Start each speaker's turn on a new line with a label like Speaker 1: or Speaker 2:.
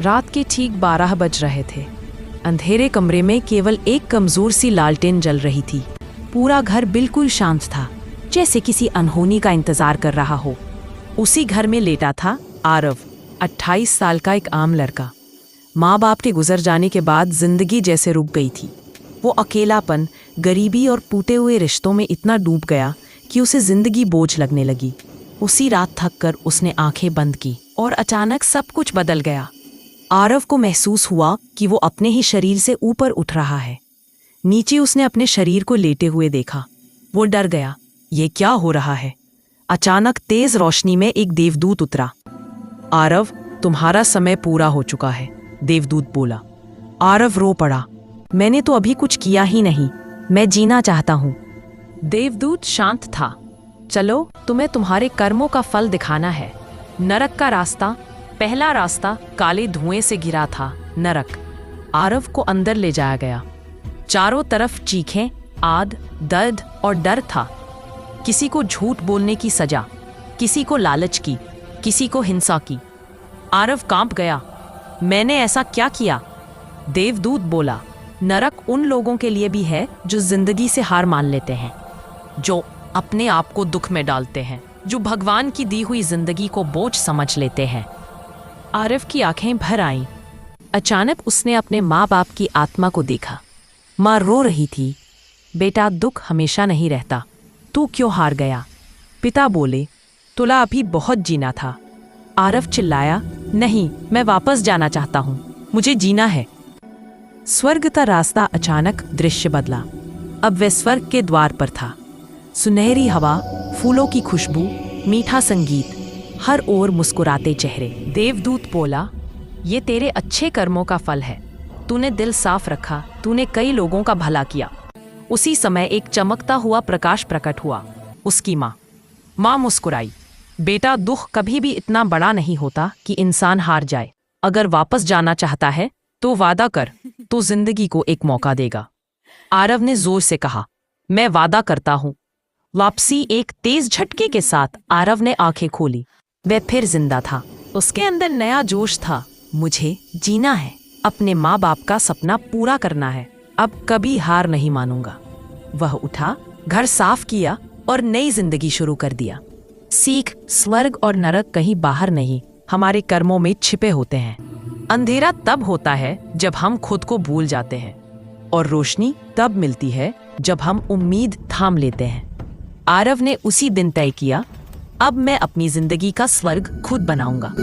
Speaker 1: रात के ठीक 12 बज रहे थे। अंधेरे कमरे में केवल एक कमजोर सी लालटेन जल रही थी। पूरा घर बिल्कुल शांत था, जैसे किसी अनहोनी का इंतजार कर रहा हो। उसी घर में लेटा था आरव, 28 साल का एक आम लड़का। माँ बाप के गुजर जाने के बाद जिंदगी जैसे रुक गई थी। वो अकेलापन, गरीबी और टूटे हुए रिश्तों में इतना डूब गया कि उसे जिंदगी बोझ लगने लगी। उसी रात थककर उसने आंखें बंद की और अचानक सब कुछ बदल गया। आरव को महसूस हुआ कि वो अपने ही शरीर से ऊपर उठ रहा है। नीचे उसने अपने शरीर को लेटे हुए देखा। वो डर गया, ये क्या हो रहा है? अचानक तेज रोशनी में एक देवदूत उतरा। आरव, तुम्हारा समय पूरा हो चुका है, देवदूत बोला। आरव रो पड़ा। मैंने तो अभी कुछ किया ही नहीं, मैं जीना चाहता हूँ। देवदूत शांत था। चलो, तुम्हें तुम्हारे कर्मों का फल दिखाना है। नरक का रास्ता, पहला रास्ता काले धुएं से घिरा था, नरक। आरव को अंदर ले जाया गया। चारों तरफ चीखें, आद, दर्द और डर था। किसी को झूठ बोलने की सजा, किसी को लालच की, किसी को हिंसा की। आरव कांप गया। मैंने ऐसा क्या किया? देवदूत बोला, नरक उन लोगों के लिए भी है जो जिंदगी से हार मान लेते हैं, जो अपने आप को दुख में डालते हैं, जो भगवान की दी हुई जिंदगी को बोझ समझ लेते हैं। आरव की आंखें भर आईं। अचानक उसने अपने माँ बाप की आत्मा को देखा। माँ रो रही थी। बेटा, दुख हमेशा नहीं रहता, तू क्यों हार गया? पिता बोले, तुला अभी बहुत जीना था। आरव चिल्लाया, नहीं, मैं वापस जाना चाहता हूँ, मुझे जीना है। स्वर्ग का रास्ता अचानक दृश्य बदला। अब वह स्वर्ग के द्वार पर था। सुनहरी हवा, फूलों की खुशबू, मीठा संगीत, हर ओर मुस्कुराते चेहरे। देवदूत बोला, ये तेरे अच्छे कर्मों का फल है। तूने दिल साफ रखा, तूने कई लोगों का भला किया। उसी समय एक चमकता हुआ प्रकाश प्रकट हुआ। उसकी माँ मुस्कुराई। बेटा, दुख कभी भी इतना बड़ा नहीं होता कि इंसान हार जाए। अगर वापस जाना चाहता है तो वादा कर, तो जिंदगी को एक मौका देगा। आरव ने जोर से कहा, मैं वादा करता हूँ। वापसी एक तेज झटके के साथ आरव ने आंखें खोली। वह फिर जिंदा था। उसके अंदर नया जोश था। मुझे जीना है, अपने माँ बाप का सपना पूरा करना है, अब कभी हार नहीं मानूंगा। वह उठा, घर साफ किया और नई जिंदगी शुरू कर दिया। सीख, स्वर्ग और नरक कहीं बाहर नहीं, हमारे कर्मों में छिपे होते हैं। अंधेरा तब होता है जब हम खुद को भूल जाते हैं, और रोशनी तब मिलती है जब हम उम्मीद थाम लेते हैं। आरव ने उसी दिन तय किया, अब मैं अपनी जिंदगी का स्वर्ग खुद बनाऊंगा।